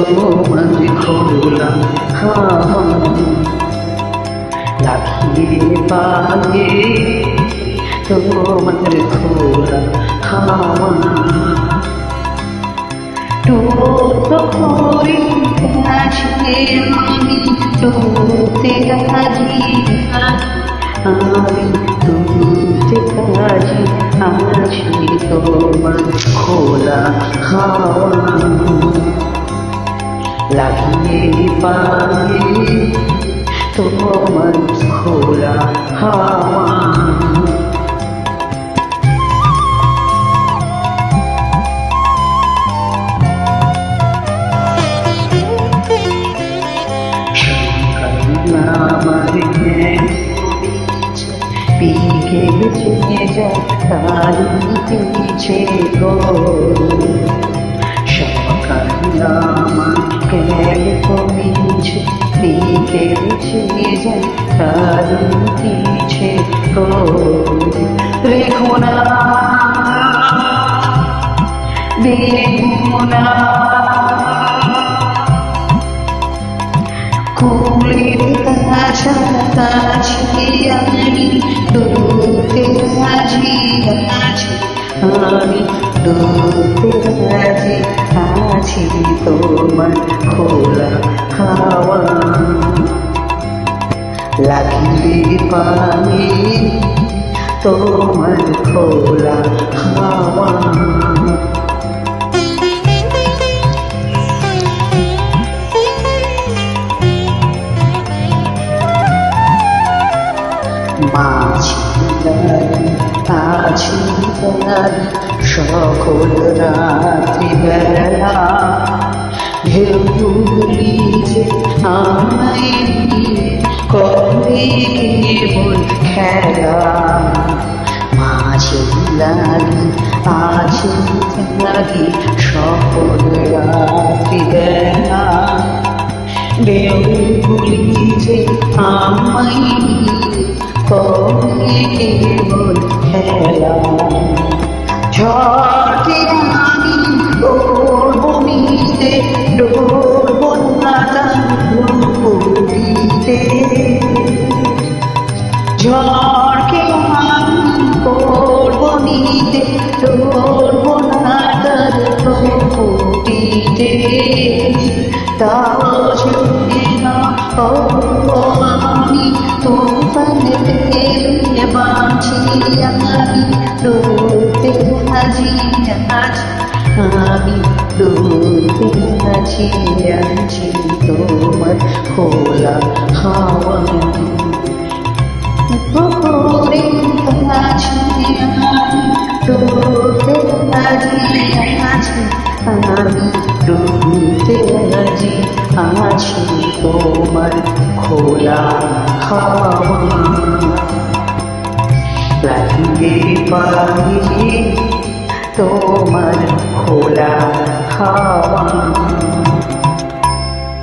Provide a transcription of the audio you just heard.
তোমার খোলা হাওয়া লাগিয়ে পায়ে তোমার খোলা হাওয়া ডুবো করে কাছে আমি ডুবতে রাজি আমি ডুবতে রাজি আছি তোমার খোলা হাওয়া লাগিয়ে পায়ে তোমার খোলা হাওয়া বিকেলে যায় তারিতে গো সকাল আমার গেল কমিছে বিকেলে যায় তারিতে গো রেখো না দেখো না কুলের কাছাকাছি আমি ডুবতে রাজি আছি আমি ডুবতে রাজি আছি তোমার খোলা হাওয়া লাগিয়ে পায়ে তোমার খোলা হাওয়া আছি তারি সকল রাত্রি বেলা ঢেউগুলি যে আমায় করে কেবল খেলা মাঝে লাগি আছে লাগি সকল রাত্রি বেলা ঢেউগুলি যে আমায় করে কেবল খেলা ঝড়কে আমি ডোরবো নিতে ডোরবো না দিতে ঝড়কে আমি করবো নিতে ডোরবো না দিতে তাও ঝুঁকে না আমি তোমার বাঁচি আমি ডুবতে রাজি আছি আমি ডুবতে রাজি আছি তোমার খোলা হাওয়া পুকুরে কাছে আমি ডুবতে রাজি আছি আমি ডুবতে রাজি আছি তোমার খোলা হাওয়া লাগিয়ে পায়ে তোমার খোলা হাওয়া